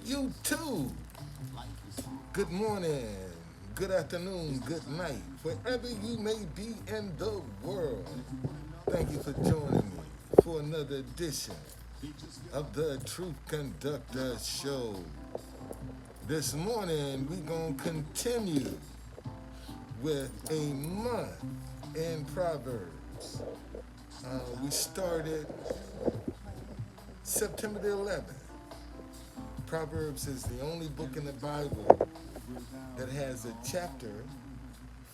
You too. Good morning, good afternoon, good night, wherever you may be in the world. Thank you for joining me for another edition of the Truth Conductor Show. This morning, we're going to continue with a month in Proverbs. We started September the 11th. Proverbs is the only book in the Bible that has a chapter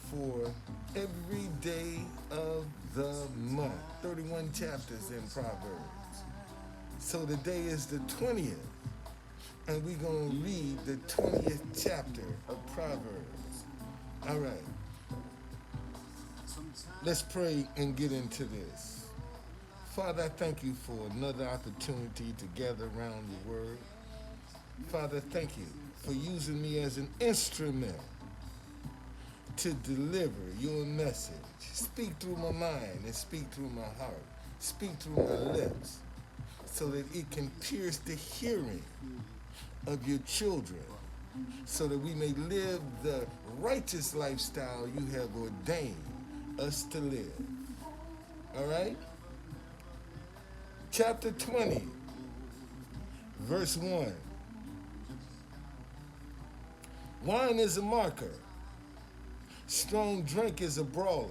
for every day of the month. 31 chapters in Proverbs. So today is the 20th, and we're going to read the 20th chapter of Proverbs. All right, let's pray and get into this. Father, I thank you for another opportunity to gather around your word. Father, thank you for using me as an instrument to deliver your message. Speak through my mind and speak through my heart. Speak through my lips so that it can pierce the hearing of your children so that we may live the righteous lifestyle you have ordained us to live. All right? Chapter 20, verse 1. Wine is a marker. Strong drink is a brawler,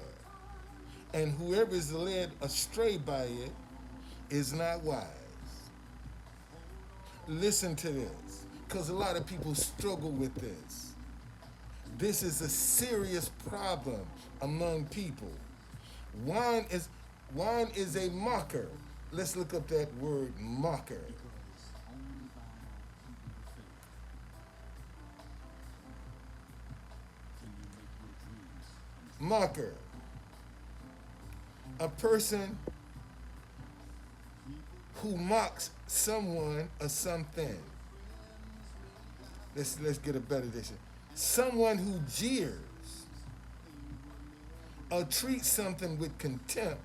and whoever is led astray by it is not wise. Listen to this, because a lot of people struggle with this. This is a serious problem among people. Wine is a mocker. Let's look up that word mocker. Mocker. A person who mocks someone or something. Let's get a better definition. Someone who jeers or treats something with contempt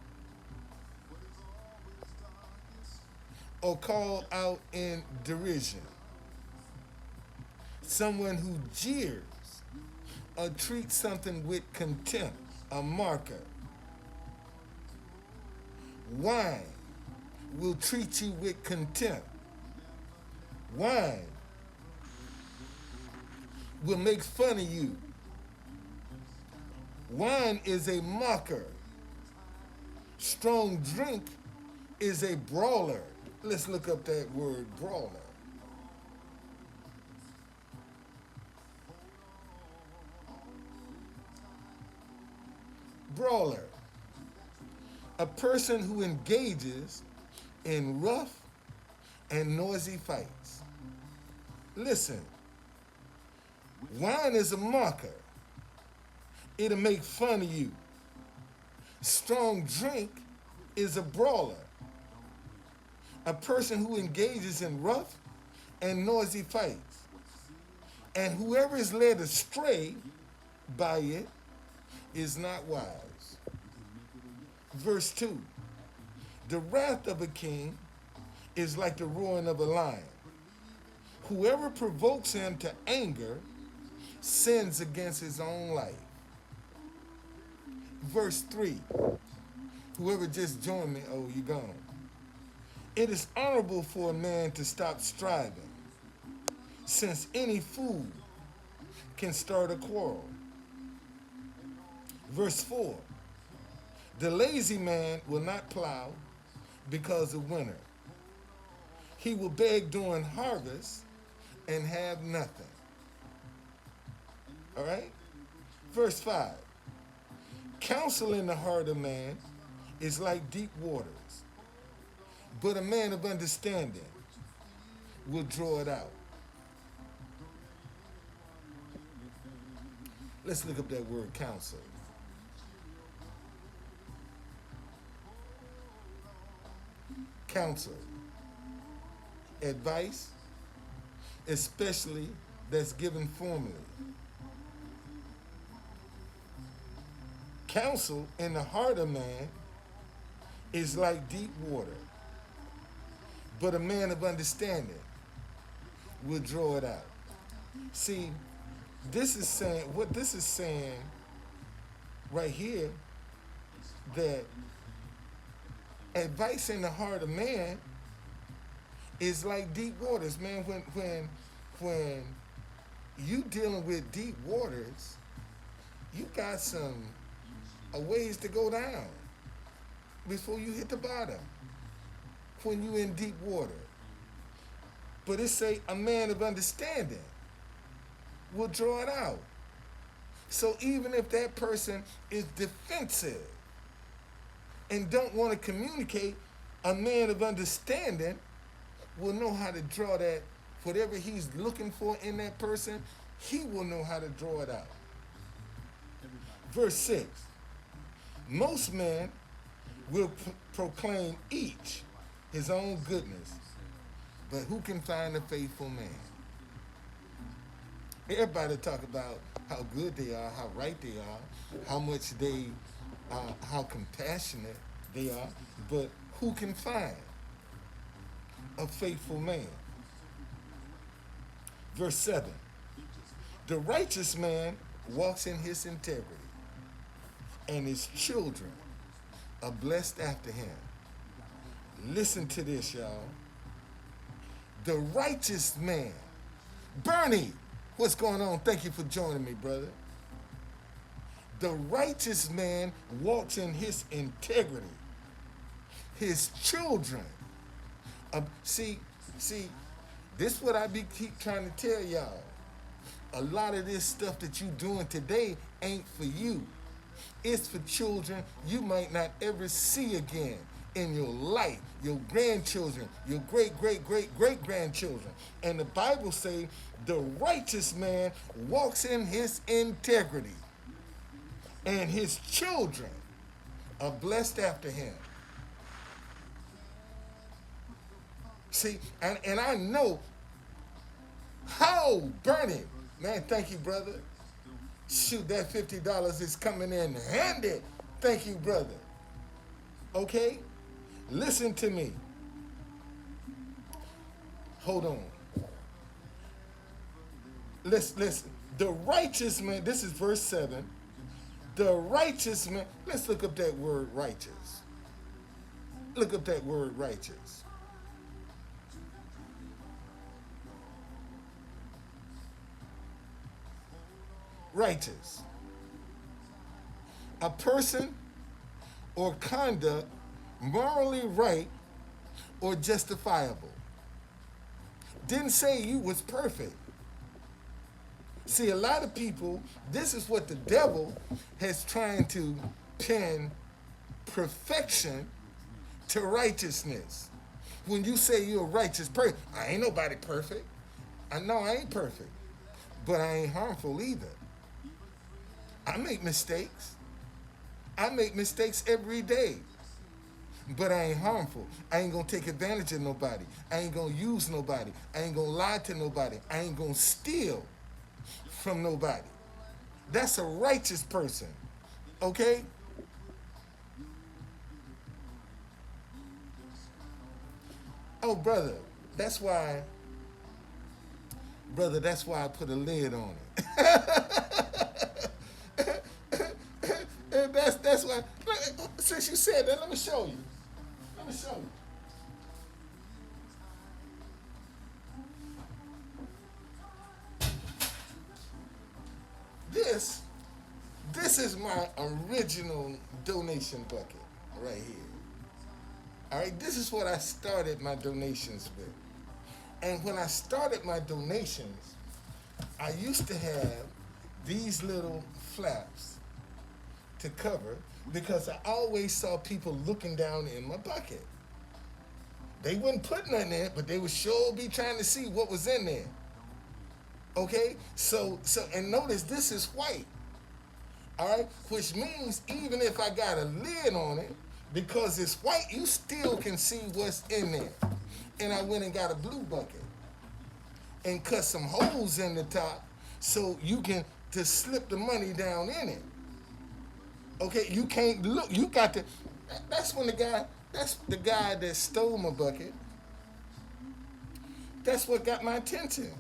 or call out in derision. Someone who jeers or treats something with contempt, a marker. Wine will treat you with contempt. Wine will make fun of you. Wine is a mocker. Strong drink is a brawler. Let's look up that word, brawler. Brawler. A person who engages in rough and noisy fights. Listen, wine is a mocker. It'll make fun of you. Strong drink is a brawler. A person who engages in rough and noisy fights. And whoever is led astray by it is not wise. Verse 2. The wrath of a king is like the roaring of a lion. Whoever provokes him to anger sins against his own life. Verse 3. Whoever just joined me, oh, you gone. It is honorable for a man to stop striving, since any fool can start a quarrel. Verse 4. The lazy man will not plow because of winter. He will beg during harvest and have nothing. All right? Verse 5. Counsel in the heart of man is like deep waters, but a man of understanding will draw it out. Let's look up that word counsel. Counsel. Advice, especially that's given formally. Counsel in the heart of man is like deep water, but a man of understanding will draw it out. See, this is saying, what this is saying right here, that advice in the heart of man is like deep waters, man. When you dealing with deep waters, you got some a ways to go down before you hit the bottom. When you in deep water, but it say a man of understanding will draw it out. So even if that person is defensive and don't want to communicate, a man of understanding will know how to draw that, whatever he's looking for in that person, he will know how to draw it out. Verse 6. Most men will proclaim each his own goodness, but who can find a faithful man? Everybody talk about how good they are, how right they are, how much they, how compassionate they are, but who can find a faithful man? Verse 7. The righteous man walks in his integrity, and his children are blessed after him. Listen to this, y'all. The righteous man. Bernie, what's going on? Thank you for joining me, brother. The righteous man walks in his integrity. His children. See, this is what I keep trying to tell y'all. A lot of this stuff that you doing today ain't for you. It's for children you might not ever see again in your life, your grandchildren, your great-great-great-great-grandchildren. And the Bible say the righteous man walks in his integrity, and his children are blessed after him. See, and I know how burning, man, thank you, brother. Shoot, that $50 is coming in handy. Thank you, brother. Okay? Listen to me. Hold on. Listen. The righteous man, this is verse 7. The righteous man, let's look up that word righteous. Look up that word righteous. Righteous. A person or conduct morally right or justifiable. Didn't say you was perfect. See, a lot of people, this is what the devil has trying to pin perfection to righteousness. When you say you're a righteous person, I ain't nobody perfect. I know I ain't perfect, but I ain't harmful either. I make mistakes. I make mistakes every day. But I ain't harmful. I ain't gonna take advantage of nobody. I ain't gonna use nobody. I ain't gonna lie to nobody. I ain't gonna steal from nobody. That's a righteous person. Okay? Oh, brother, that's why I put a lid on it. And that's why, since you said that, let me show you. This is my original donation bucket right here. All right, this is what I started my donations with. And when I started my donations, I used to have these little flaps to cover because I always saw people looking down in my bucket. They wouldn't put nothing in it, but they would sure be trying to see what was in there. Okay? So and notice this is white. All right? Which means even if I got a lid on it, because it's white, you still can see what's in there. And I went and got a blue bucket and cut some holes in the top so you can to slip the money down in it. Okay, you can't look. You got to. That's the guy that stole my bucket. That's what got my attention.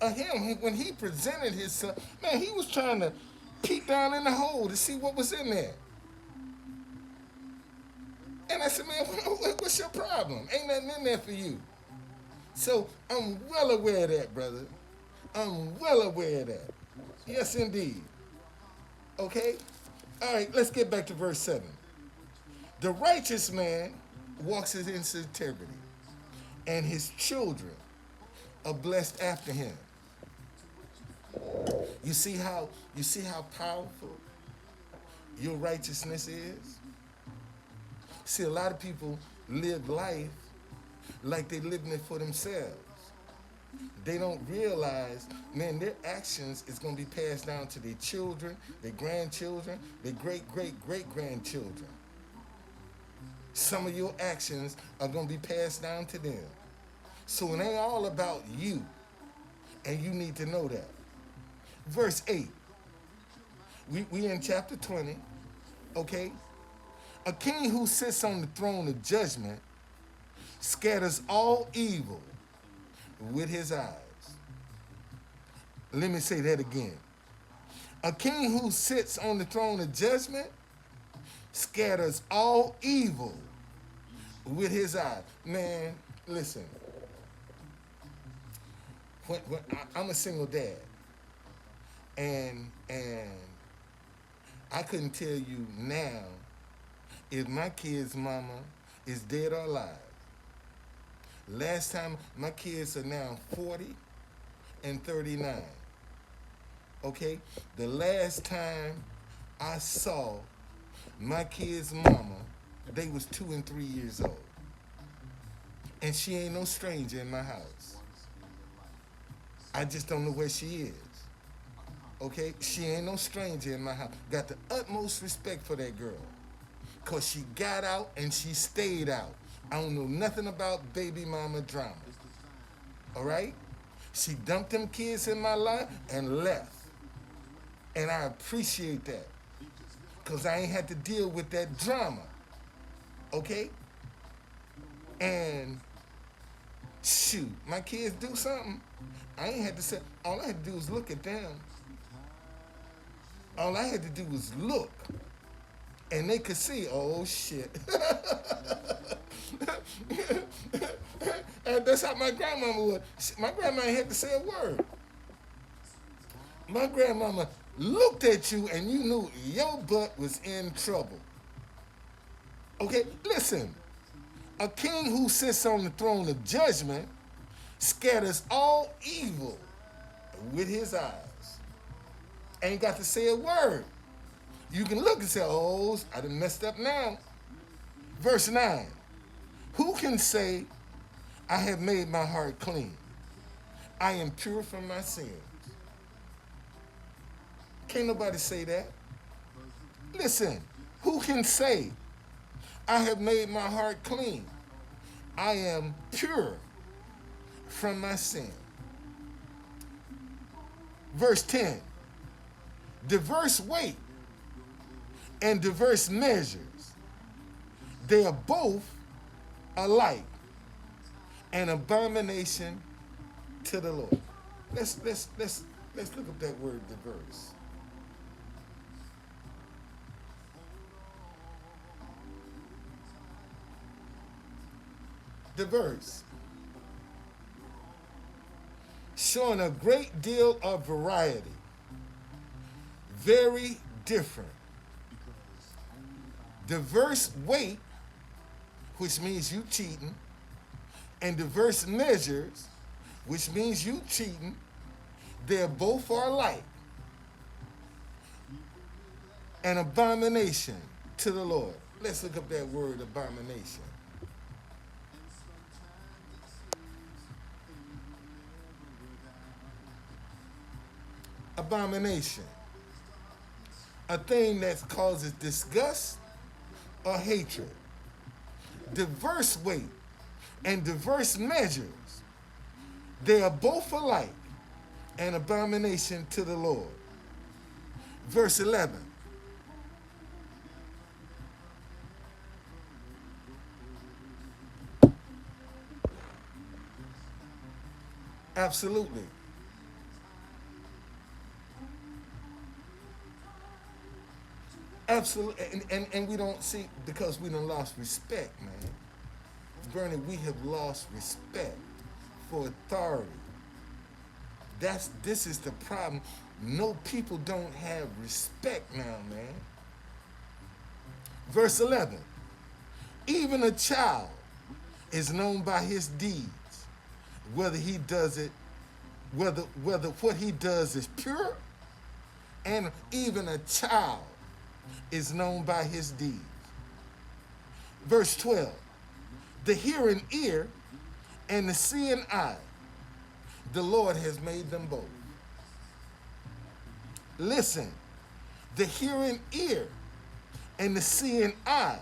When he presented himself, man, he was trying to peek down in the hole to see what was in there. And I said, man, what's your problem? Ain't nothing in there for you. So I'm well aware of that, brother. I'm well aware of that. Yes, indeed. Okay? All right, let's get back to verse 7. The righteous man walks in his integrity, and his children are blessed after him. You see how powerful your righteousness is? See, a lot of people live life like they living it for themselves. They don't realize, man, their actions is going to be passed down to their children, their grandchildren, their great-great-great-grandchildren. Some of your actions are going to be passed down to them. So it ain't all about you, and you need to know that. Verse 8. We in chapter 20, okay? A king who sits on the throne of judgment scatters all evil with his eyes. Let me say that again. A king who sits on the throne of judgment scatters all evil with his eyes. Man, listen. I'm a single dad, and I couldn't tell you now if my kid's mama is dead or alive. Last time, my kids are now 40 and 39. Okay? The last time I saw my kid's mama, they was 2 and 3 years old. And she ain't no stranger in my house. I just don't know where she is. Okay? She ain't no stranger in my house. Got the utmost respect for that girl. Because she got out and she stayed out. I don't know nothing about baby mama drama. All right? She dumped them kids in my life and left. And I appreciate that. Because I ain't had to deal with that drama. Okay? And shoot, my kids do something. I ain't had to say, all I had to do was look at them. All I had to do was look. And they could see, oh shit. And that's how my grandmama was. My grandma ain't had to say a word. My grandmama looked at you and you knew your butt was in trouble. Okay, listen. A king who sits on the throne of judgment scatters all evil with his eyes. Ain't got to say a word. You can look and say, oh, I done messed up now. Verse 9. Who can say, I have made my heart clean? I am pure from my sins. Can't nobody say that. Listen, who can say, I have made my heart clean? I am pure from my sin. Verse 10. Diverse weight and diverse measures, they are both alike, an abomination to the Lord. Let's look up that word diverse. Diverse, showing a great deal of variety, very different. Diverse weight, which means you cheating, and diverse measures, which means you cheating, they're both are alike. An abomination to the Lord. Let's look up that word abomination. Abomination. A thing that causes disgust or hatred. Diverse weight and diverse measures, they are both alike, an abomination to the Lord. Verse 11. Absolutely. Absolutely. And we don't see, because we done lost respect, man. Bernie, we have lost respect for authority. This is the problem. No, people don't have respect now, man. Verse 11. Even a child is known by his deeds, whether he does it, whether what he does is pure, and even a child is known by his deeds. Verse 12. The hearing ear and the seeing eye, the Lord has made them both. Listen, the hearing ear and the seeing eye,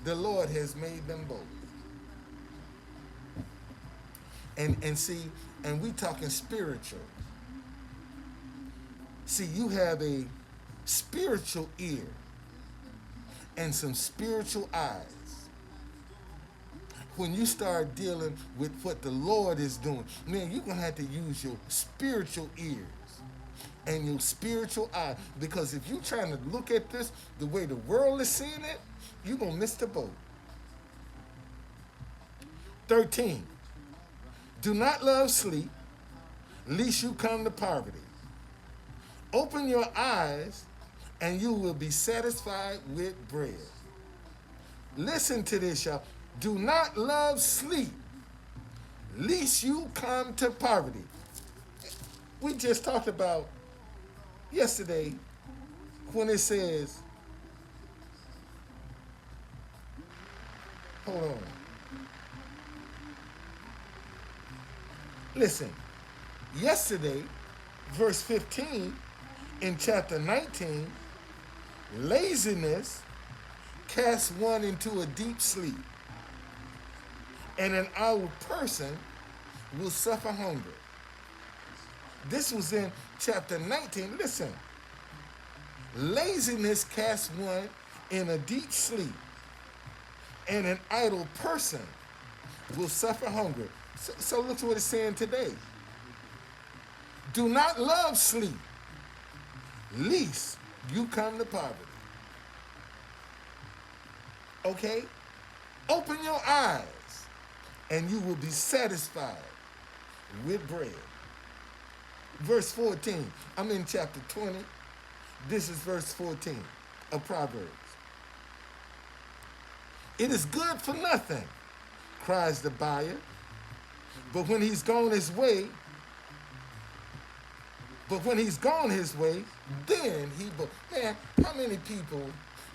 the Lord has made them both. And see, and we talking spiritual. See, you have a spiritual ear and some spiritual eyes. When you start dealing with what the Lord is doing, man, you're going to have to use your spiritual ears and your spiritual eye. Because if you're trying to look at this the way the world is seeing it, you're going to miss the boat. 13. Do not love sleep, lest you come to poverty. Open your eyes, and you will be satisfied with bread. Listen to this, y'all. Do not love sleep, lest you come to poverty. We just talked about yesterday when it says, hold on. Listen, yesterday, verse 15 in chapter 19, laziness casts one into a deep sleep, and an idle person will suffer hunger. This was in chapter 19. Listen, laziness casts one in a deep sleep, and an idle person will suffer hunger. So look at what it's saying today. Do not love sleep, lest you come to poverty. Okay? Open your eyes, and you will be satisfied with bread. Verse 14. I'm in chapter 20. This is verse 14 of Proverbs. It is good for nothing, cries the buyer, but when he's gone his way, then he man, how many people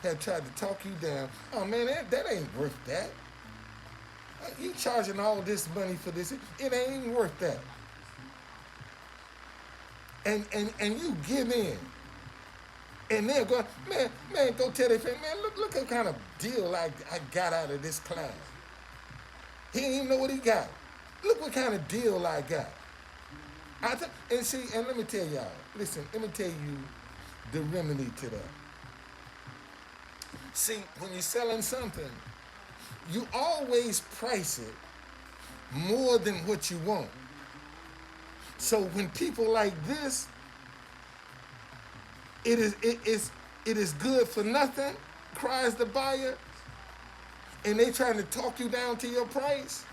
have tried to talk you down? Oh man, that ain't worth that. You charging all this money for this, it ain't even worth that. And you give in. And they're going, man, go tell their friend, man, look what kind of deal I got out of this class. He didn't even know what he got. Look what kind of deal I got. And let me tell y'all, listen, let me tell you the remedy to that. See, when you're selling something, you always price it more than what you want. So when people like this, it is good for nothing, cries the buyer, and they trying to talk you down to your price,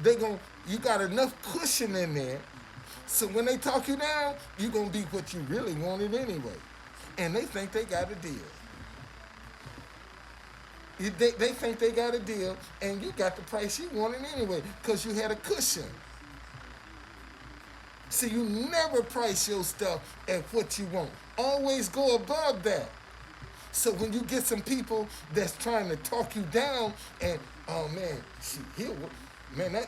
you got enough cushion in there, so when they talk you down, you're going to be what you really wanted anyway. And they think they got a deal. They think they got a deal, and you got the price you wanted anyway, because you had a cushion. See, you never price your stuff at what you want. Always go above that. So when you get some people that's trying to talk you down, and oh man,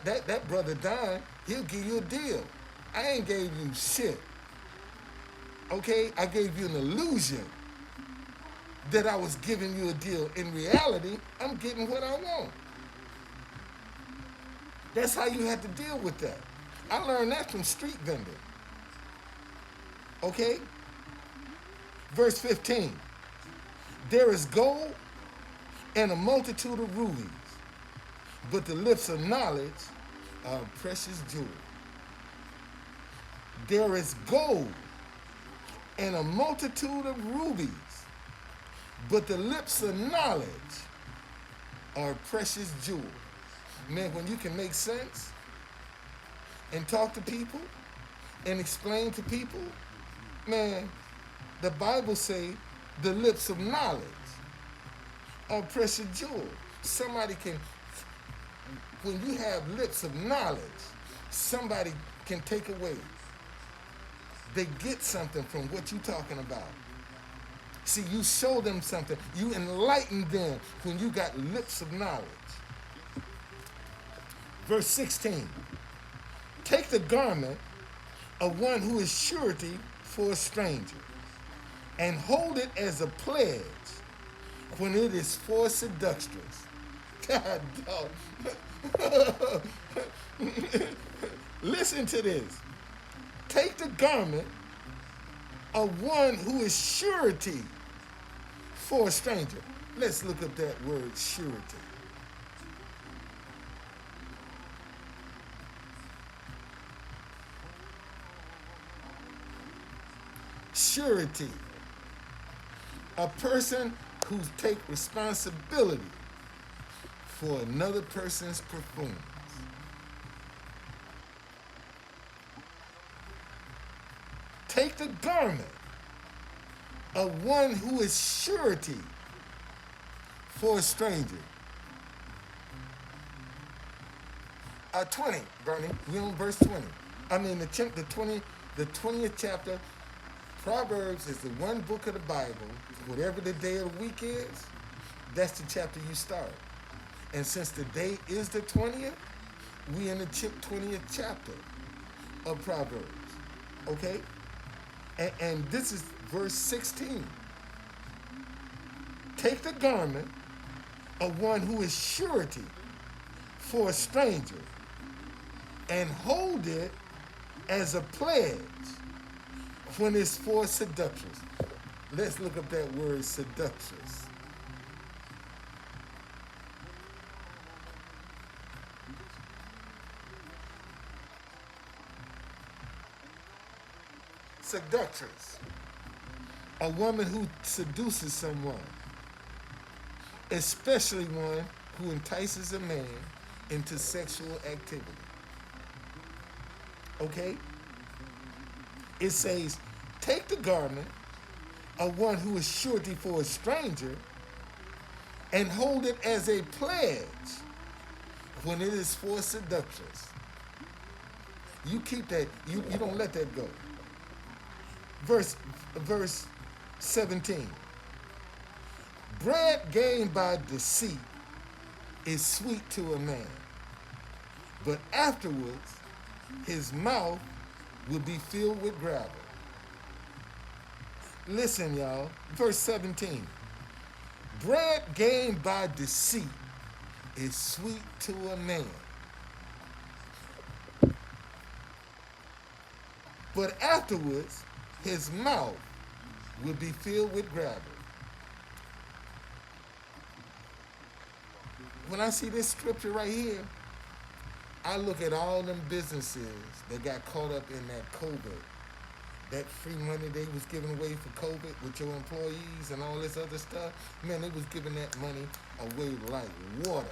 that brother Don, he'll give you a deal. I ain't gave you shit. Okay, I gave you an illusion that I was giving you a deal. In reality, I'm getting what I want. That's how you have to deal with that. I learned that from street vending. Okay? Verse 15. There is gold and a multitude of rubies, but the lips of knowledge are precious jewel. There is gold and a multitude of rubies, but the lips of knowledge are precious jewels. Man, when you can make sense and talk to people and explain to people, man, the Bible say the lips of knowledge are precious jewels. Somebody can, when you have lips of knowledge, somebody can take away. They get something from what you're talking about. See, you show them something. You enlighten them when you got lips of knowledge. Verse 16. Take the garment of one who is surety for a stranger, and hold it as a pledge when it is for seductress. God, dog. Listen to this. Take the garment of one who is surety for a stranger. Let's look up that word, surety. Surety. A person who takes responsibility for another person's performance. Take the garment of one who is surety for a stranger. 20, Bernie. We on verse 20. I mean the 20th chapter. Proverbs is the one book of the Bible. Whatever the day of the week is, that's the chapter you start. And since the day is the 20th, we in the 20th chapter of Proverbs. Okay? And this is verse 16. Take the garment of one who is surety for a stranger, and hold it as a pledge when it's for seductress. Let's look up that word, seductress. Seductress. A woman who seduces someone, especially one who entices a man into sexual activity. Okay? It says, take the garment of one who is surety for a stranger, and hold it as a pledge when it is for seductress. You keep that, you don't let that go. Verse 17. Bread gained by deceit is sweet to a man, but afterwards his mouth will be filled with gravel. Listen, y'all. Verse 17. Bread gained by deceit is sweet to a man, but afterwards his mouth will be filled with gravel. When I see this scripture right here, I look at all them businesses that got caught up in that COVID, that free money they was giving away for COVID with your employees and all this other stuff. Man, they was giving that money away like water.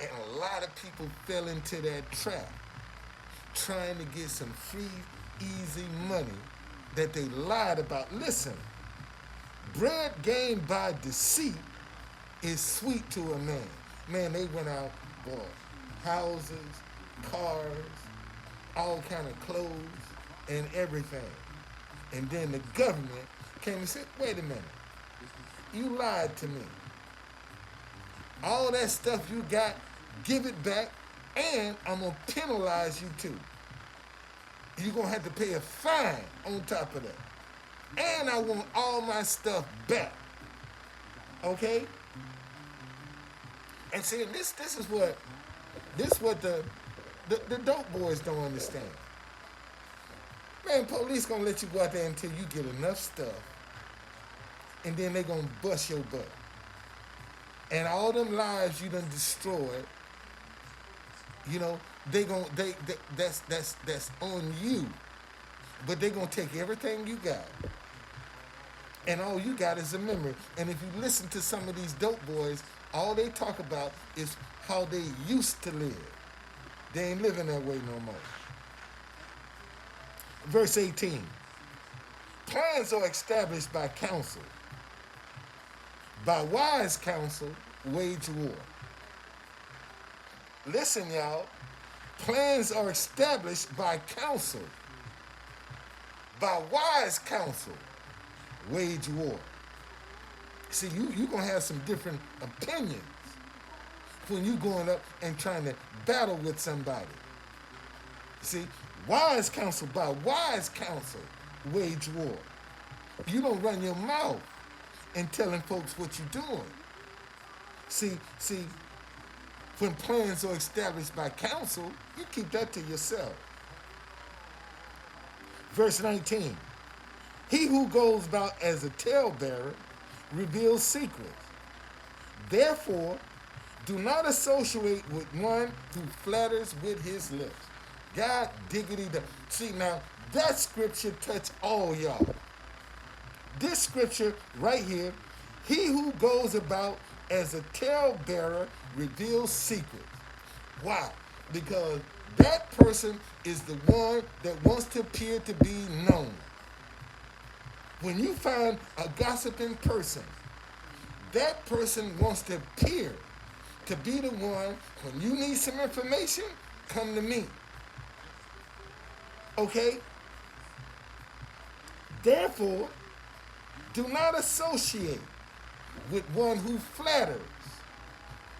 And a lot of people fell into that trap, trying to get some free, easy money that they lied about. Listen, bread gained by deceit is sweet to a man. Man, they went out, bought houses, cars, all kind of clothes and everything. And then the government came and said, wait a minute, you lied to me. All that stuff you got, give it back, and I'm going to penalize you too. You're going to have to pay a fine on top of that. And I want all my stuff back. Okay? And see, this is what the dope boys don't understand. Man, police gonna let you go out there until you get enough stuff, and then they gonna bust your butt. And all them lives you done destroyed, you know, that's on you. But they're gonna take everything you got, and all you got is a memory. And if you listen to some of these dope boys, all they talk about is how they used to live. They ain't living that way no more. Verse 18. Plans are established by counsel. By wise counsel, wage war. Listen, y'all. Plans are established by counsel. By wise counsel, wage war. See, you're going to have some different opinions when you going up and trying to battle with somebody. See, wise counsel, by wise counsel, wage war. You don't run your mouth and telling folks what you're doing. See, when plans are established by counsel, you keep that to yourself. Verse 19. He who goes about as a talebearer reveals secrets. Therefore, do not associate with one who flatters with his lips. God diggity. See, now, that scripture touch all y'all. This scripture right here, he who goes about as a talebearer reveals secrets. Why? Because that person is the one that wants to appear to be known. When you find a gossiping person, that person wants to appear to be the one. When you need some information, come to me. Okay? Therefore, do not associate with one who flatters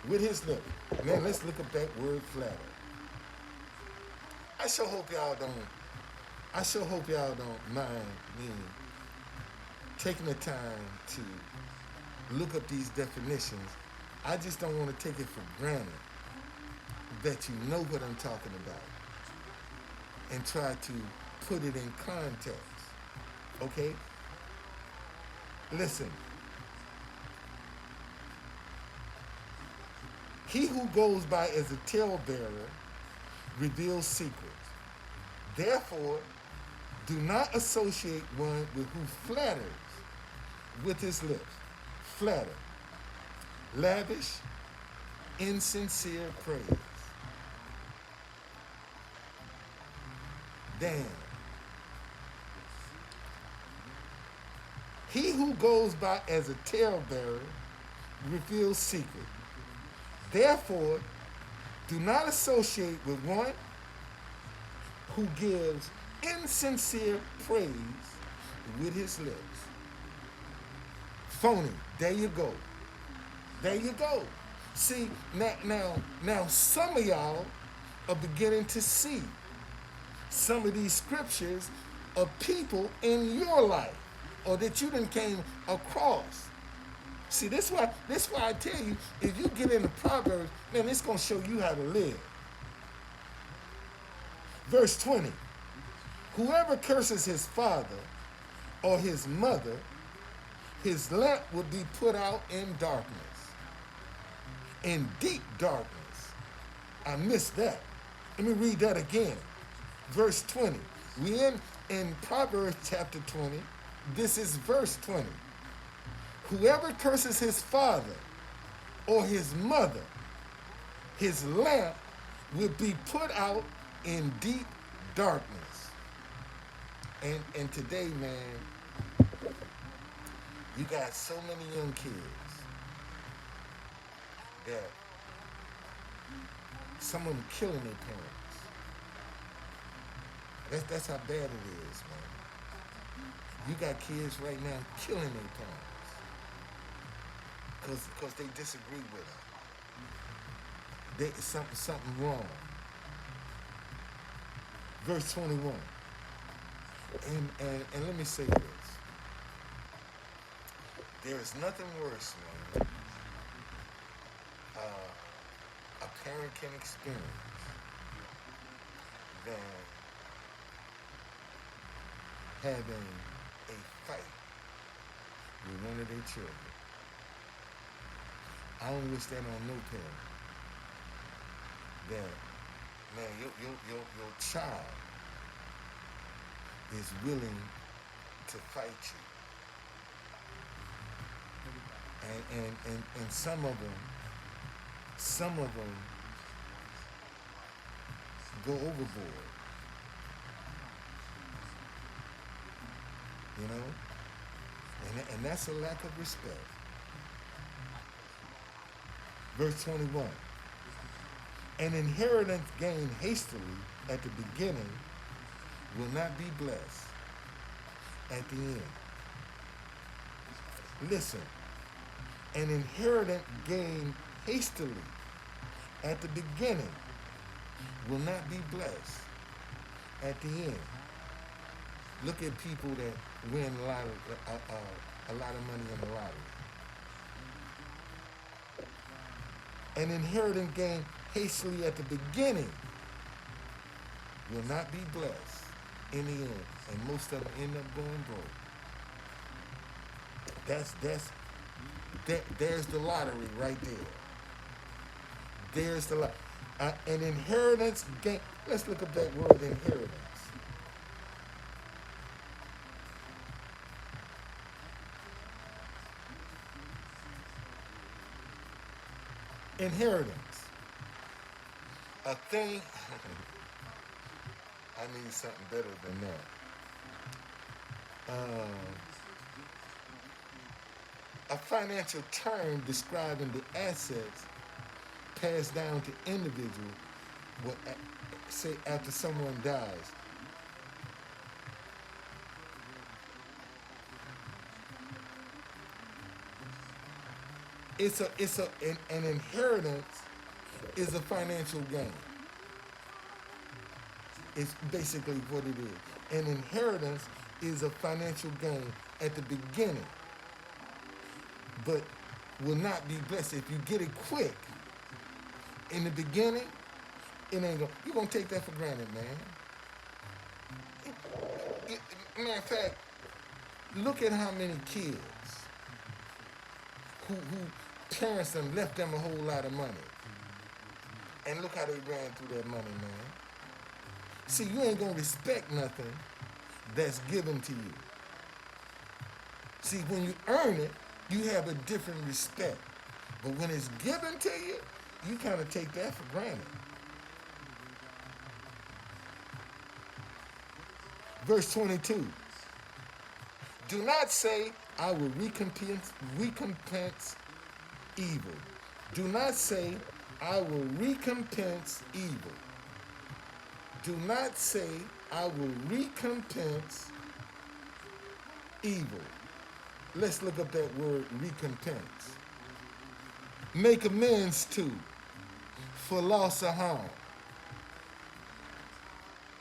with his lips. Man, let's look up that word flatter. I sure hope y'all don't mind me taking the time to look up these definitions. I just don't want to take it for granted that you know what I'm talking about and try to put it in context. Okay? Listen. He who goes by as a talebearer reveals secrets. Therefore, do not associate one with who flatters with his lips. Flatter. Lavish, insincere praise. Damn. He who goes by as a talebearer reveals secrets. Therefore, do not associate with one who gives insincere praise with his lips. Phony. There you go. There you go. See, now some of y'all are beginning to see some of these scriptures of people in your life or that you done came across. See, this why I tell you, if you get into Proverbs, man, it's going to show you how to live. Verse 20. Whoever curses his father or his mother, his lamp will be put out in darkness. In deep darkness. I missed that. Let me read that again. Verse 20. We in Proverbs chapter 20. This is verse 20. Whoever curses his father or his mother, his lamp will be put out in deep darkness. And today, man, you got so many young kids that some of them killing their parents. That's how bad it is, man. You got kids right now killing their parents because they disagree with them. Something wrong. Verse 21. And let me say this. There is nothing worse, man, a parent can experience than having a fight with one of their children. I don't wish that on no parent. That Man, your child is willing to fight you. And some of them go overboard, you know? And that's a lack of respect. Verse 21. An inheritance gained hastily at the beginning will not be blessed at the end. Listen, an inheritance gained hastily at the beginning will not be blessed at the end. Look at people that win a lot of money in the lottery. An inheritance gained hastily at the beginning will not be blessed in the end, and most of them end up going broke. There's the lottery right there. There's the an inheritance gain. Let's look up that word inheritance. Inheritance. A thing. I need something better than that. A financial term describing the assets passed down to individuals, say after someone dies. An inheritance is a financial gain. It's basically what it is. An inheritance is a financial gain at the beginning, but will not be blessed. If you get it quick in the beginning, it ain't gonna. You're gonna take that for granted, man. Matter of fact, look at how many kids who parents them left them a whole lot of money, and look how they ran through that money, man. See, you ain't gonna respect nothing that's given to you. See, when you earn it, you have a different respect. But when it's given to you, you kind of take that for granted. Verse 22. Do not say, I will recompense evil. Do not say, I will recompense evil. Do not say, I will recompense evil. Let's look up that word recompense. Make amends to, for loss or harm.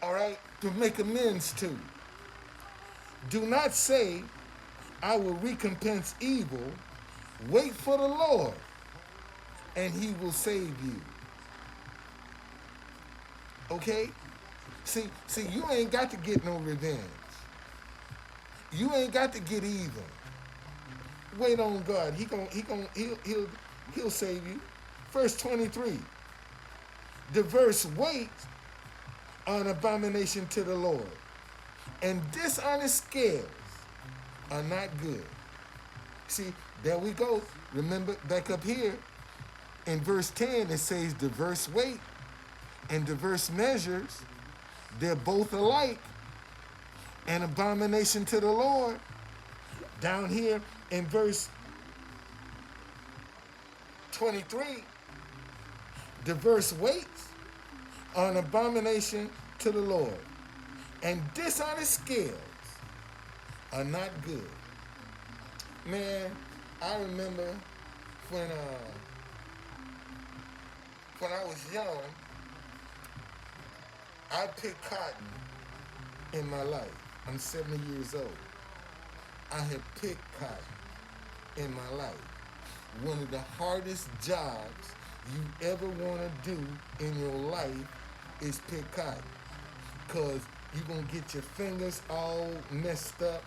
All right? To make amends to. Do not say, I will recompense evil. Wait for the Lord, and he will save you. Okay? See, you ain't got to get no revenge. You ain't got to get even. Wait on God. He'll save you. Verse 23. Diverse weight are an abomination to the Lord, and dishonest scales are not good. See, there we go. Remember, back up here in verse 10, it says diverse weight and diverse measures, they're both alike, an abomination to the Lord. Down here in verse 23, diverse weights are an abomination to the Lord, and dishonest scales are not good. Man, I remember when I was young, I picked cotton in my life. I'm 70 years old. I have picked cotton in my life. One of the hardest jobs you ever want to do in your life is pick cotton, because you're going to get your fingers all messed up,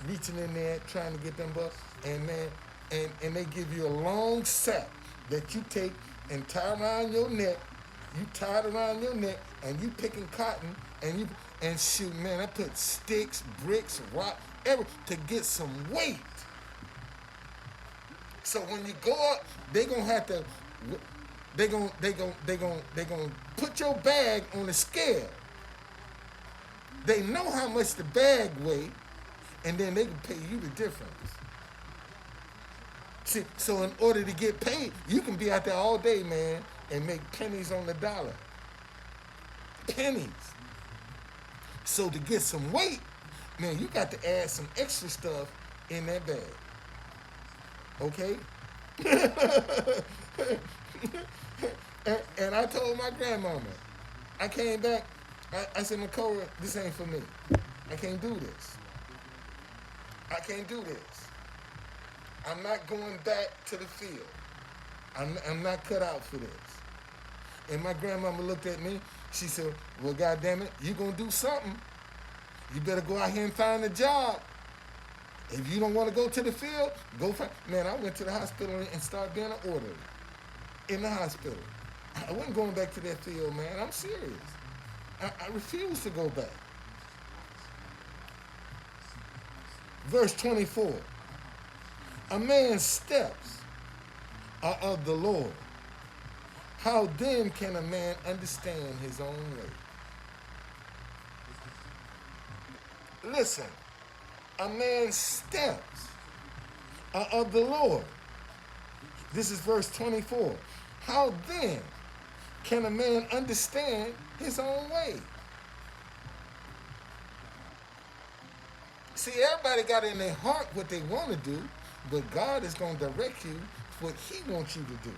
reaching in there, trying to get them bucks, and man, and they give you a long sack that you take and tie around your neck You tie it around your neck and you picking cotton and shoot, man, I put sticks, bricks, rock, every to get some weight. So when you go up, they gonna have to they gonna put your bag on the scale. They know how much the bag weigh, and then they can pay you the difference. See, so in order to get paid, you can be out there all day, man, and make pennies on the dollar. Pennies. So to get some weight, man, you got to add some extra stuff in that bag. Okay? and I told my grandmama, I came back, I said, Makora, this ain't for me. I can't do this. I can't do this. I'm not going back to the field. I'm not cut out for this. And my grandmama looked at me. She said, well, goddamn it, you gonna do something. You better go out here and find a job. If you don't want to go to the field, go find. Man, I went to the hospital and started being an orderly in the hospital. I wasn't going back to that field, man. I'm serious. I refuse to go back. Verse 24. A man's steps are of the Lord. How then can a man understand his own way? Listen, a man's steps are of the Lord. This is verse 24. How then can a man understand his own way? See, everybody got in their heart what they want to do, but God is going to direct you what he wants you to do.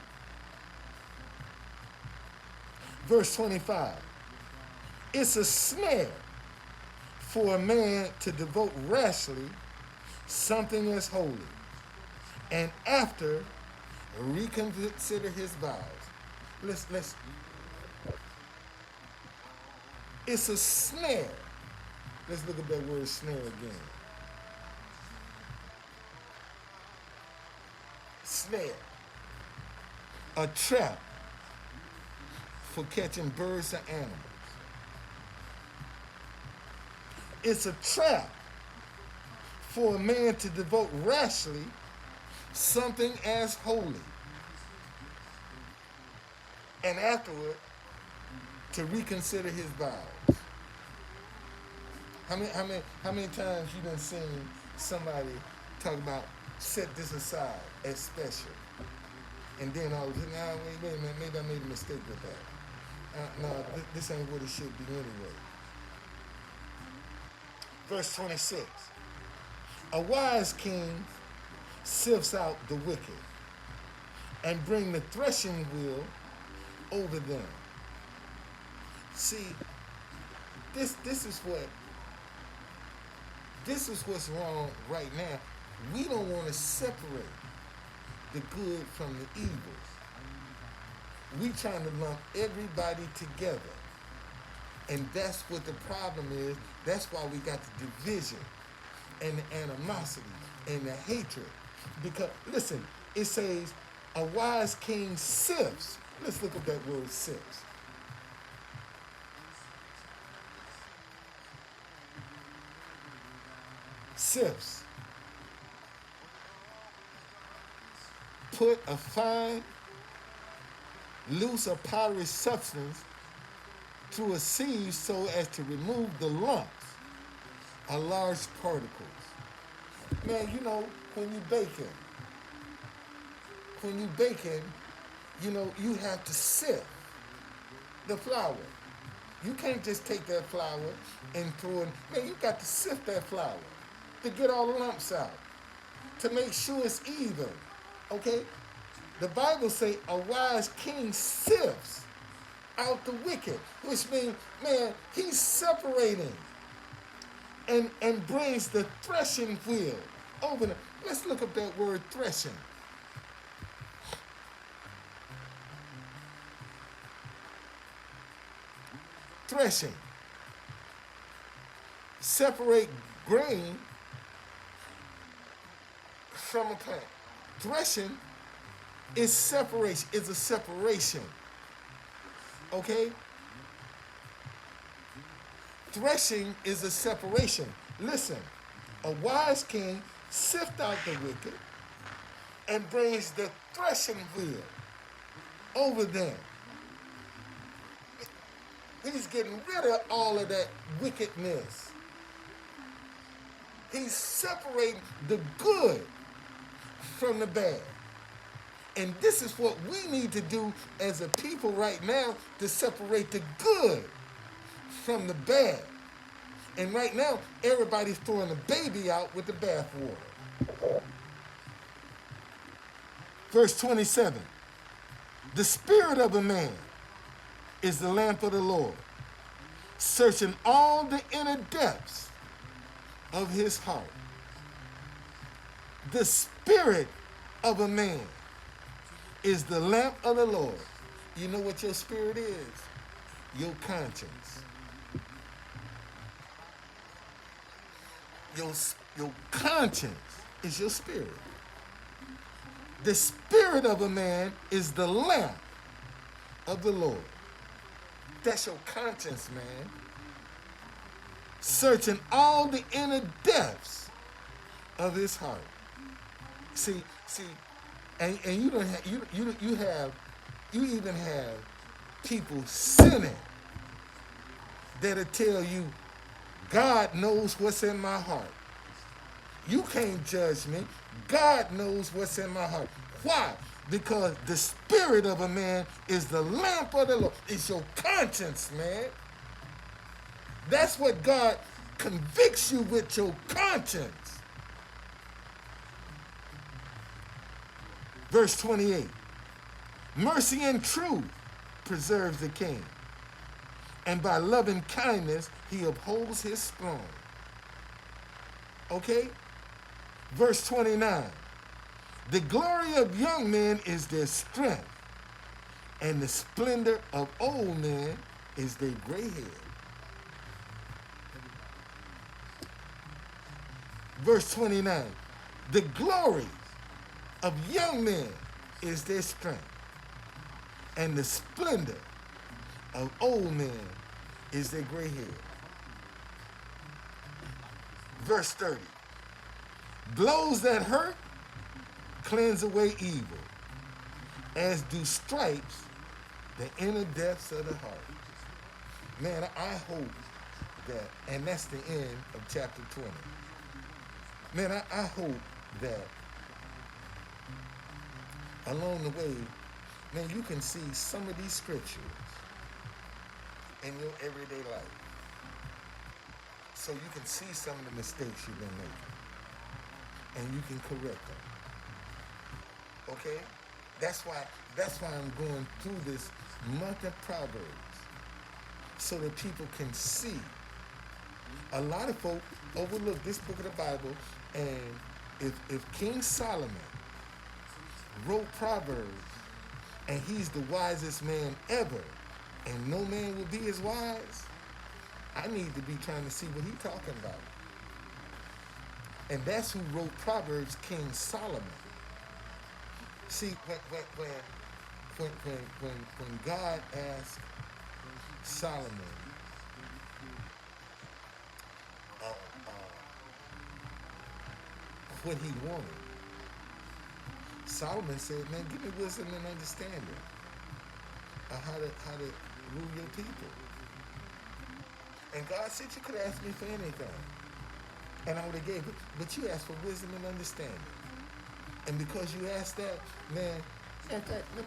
Verse 25. It's a snare for a man to devote rashly something as holy, and after reconsider his vows. Let's. It's a snare. Let's look at that word snare again. Snare. A trap for catching birds and animals. It's a trap for a man to devote rashly something as holy, and afterward to reconsider his vows. How many times you done seen somebody talk about set this aside as special, and then all of a sudden, wait a minute, maybe I made a mistake with that. No, this ain't what it should be anyway. Verse 26. A wise king sifts out the wicked and bring the threshing wheel over them. See, this is what's wrong right now. We don't want to separate the good from the evil. We trying to lump everybody together. And that's what the problem is. That's why we got the division and the animosity and the hatred. Because, listen, it says, a wise king sifts. Let's look at that word sifts. Sifts. Put a fine, loose or powdery substance through a sieve so as to remove the lumps or large particles. Man, you know, when you baking, you know, you have to sift the flour. You can't just take that flour and throw it. Man, you got to sift that flour to get all the lumps out, to make sure it's even. Okay? The Bible say a wise king sifts out the wicked, which means, man, he's separating and brings the threshing wheel over them. Let's look up that word threshing. Threshing. Separate grain from a plant. Threshing is separation, is a separation. Okay? Threshing is a separation. Listen, a wise king sift out the wicked and brings the threshing wheel over them. He's getting rid of all of that wickedness. He's separating the good from the bad. And this is what we need to do as a people right now, to separate the good from the bad. And right now, everybody's throwing the baby out with the bathwater. Verse 27. The spirit of a man is the lamp of the Lord, searching all the inner depths of his heart. The spirit of a man is the lamp of the Lord. You know what your spirit is? Your conscience. Your conscience is your spirit. The spirit of a man is the lamp of the Lord. That's your conscience, man. Searching all the inner depths of his heart. See, and you don't have you even have people sinning that'll tell you, God knows what's in my heart. You can't judge me. God knows what's in my heart. Why? Because the spirit of a man is the lamp of the Lord. It's your conscience, man. That's what God convicts you with, your conscience. Verse 28. Mercy and truth preserves the king, and by loving kindness he upholds his throne. Okay? Verse 29. The glory of young men is their strength, and the splendor of old men is their gray hair. Verse 29. The glory of young men is their strength, and the splendor of old men is their gray hair. Verse 30. Blows that hurt cleanse away evil, as do stripes the inner depths of the heart. Man, I hope that, and that's the end of chapter 20. Man, I hope that along the way, man, you can see some of these scriptures in your everyday life. So you can see some of the mistakes you've been making, and you can correct them. Okay? That's why I'm going through this month of Proverbs, so that people can see. A lot of folk overlook this book of the Bible, and if King Solomon wrote Proverbs, and he's the wisest man ever, and no man will be as wise, I need to be trying to see what he's talking about. And that's who wrote Proverbs, King Solomon. See, when God asked Solomon what he wanted, Solomon said, man, give me wisdom and understanding of how to rule your people. And God said, you could ask me for anything, and I would have gave it. But you asked for wisdom and understanding. And because you asked that, man, in fact, let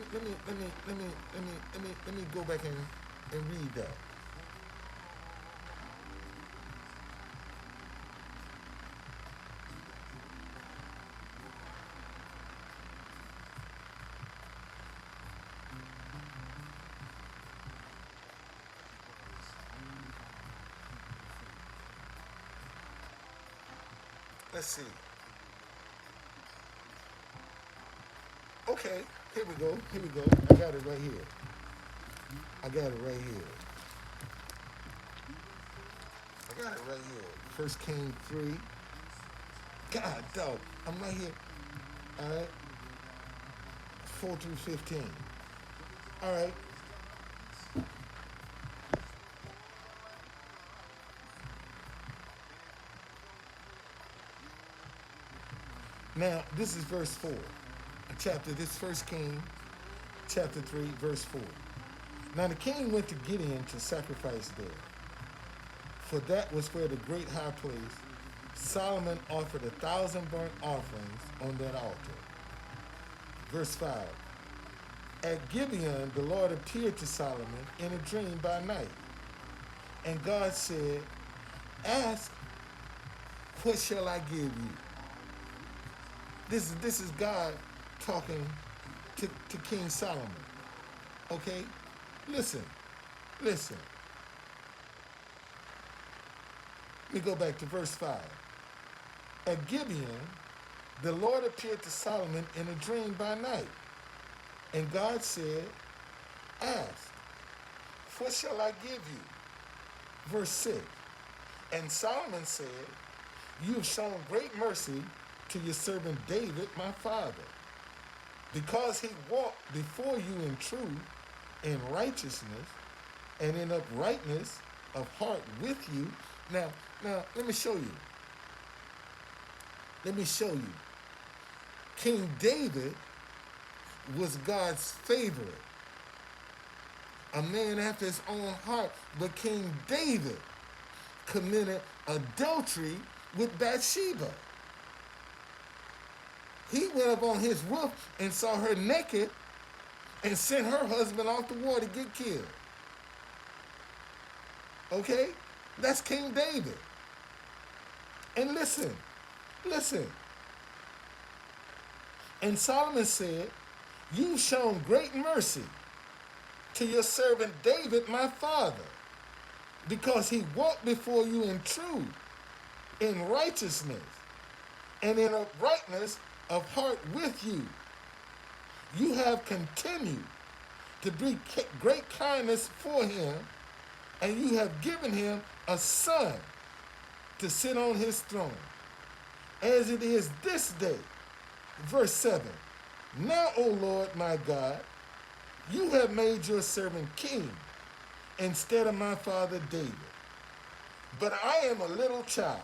me go back and read that. Let's see. Okay, here we go. I got it right here. First King 3. God, dog, I'm right here. All right. 4 through 15. All right. Now, this is verse 4. This First King, chapter 3, verse 4. Now the king went to Gideon to sacrifice there, for that was where the great high place Solomon offered 1,000 burnt offerings on that altar. Verse 5. At Gibeon, the Lord appeared to Solomon in a dream by night. And God said, ask, what shall I give you? This is God talking to King Solomon. Okay? Listen. Let me go back to verse 5. At Gibeon, the Lord appeared to Solomon in a dream by night. And God said, ask, what shall I give you? Verse 6. And Solomon said, you have shown great mercy to your servant David, my father, because he walked before you in truth, in righteousness, and in uprightness of heart with you. Now, let me show you. King David was God's favorite, a man after his own heart. But King David committed adultery with Bathsheba. He went up on his roof and saw her naked and sent her husband off to war to get killed. Okay? That's King David. And listen. And Solomon said, you've shown great mercy to your servant David, my father, because he walked before you in truth, in righteousness, and in uprightness of heart with you. You have continued to be great kindness for him, and you have given him a son to sit on his throne, as it is this day. Verse 7. Now, O Lord my God, you have made your servant king instead of my father David. But I am a little child.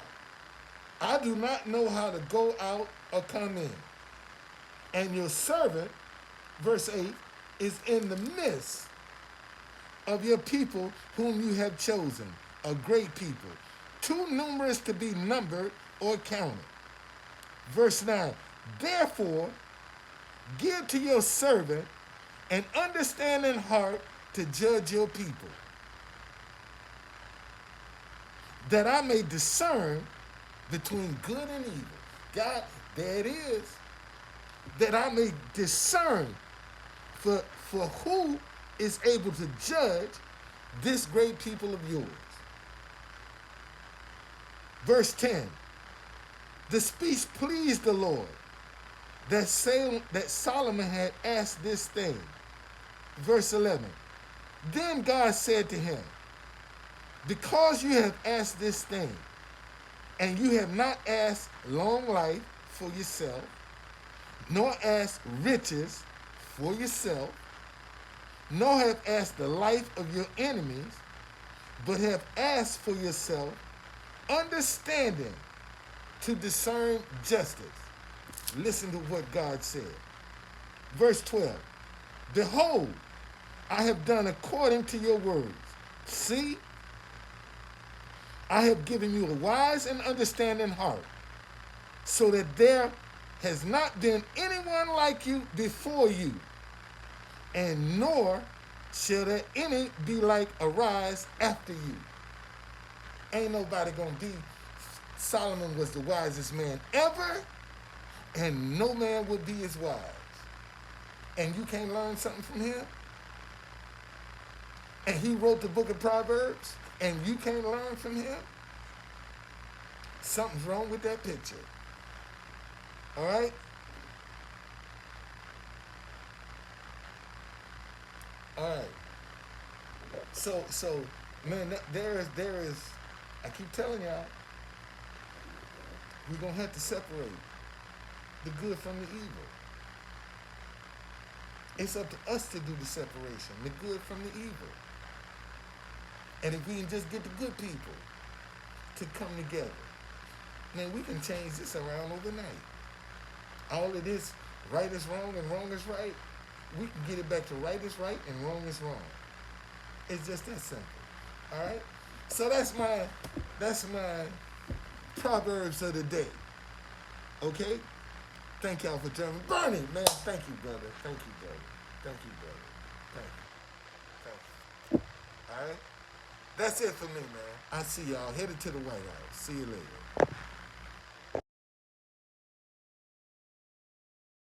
I do not know how to go out or come in. And your servant, verse 8, is in the midst of your people whom you have chosen, a great people, too numerous to be numbered or counted. Verse 9, therefore, give to your servant an understanding heart to judge your people, that I may discern between good and evil. God, there it is. That I may discern for who is able to judge this great people of yours. Verse 10. The speech pleased the Lord, that Solomon had asked this thing. Verse 11. Then God said to him, because you have asked this thing, and you have not asked long life for yourself, nor asked riches for yourself, nor have asked the life of your enemies, but have asked for yourself understanding to discern justice. Listen to what God said. Verse 12. Behold, I have done according to your words. See, I have given you a wise and understanding heart, so that there has not been anyone like you before you, and nor shall there any be like arise after you. Ain't nobody gonna be. Solomon was the wisest man ever, and no man would be as wise. And you can't learn something from him? And he wrote the book of Proverbs, and you can't learn from him? Something's wrong with that picture. All right? All right. So, man, there is, I keep telling y'all, we're going to have to separate the good from the evil. It's up to us to do the separation, the good from the evil. And if we can just get the good people to come together, man, we can change this around overnight. All of this, right is wrong and wrong is right, we can get it back to right is right and wrong is wrong. It's just that simple. All right. So that's my Proverbs of the day. Okay. Thank y'all for joining. Bernie, man, thank you, brother. Thank you, brother. Thank you, brother. Thank you. Thank you. All right. That's it for me, man. I see y'all headed to the White House. See you later.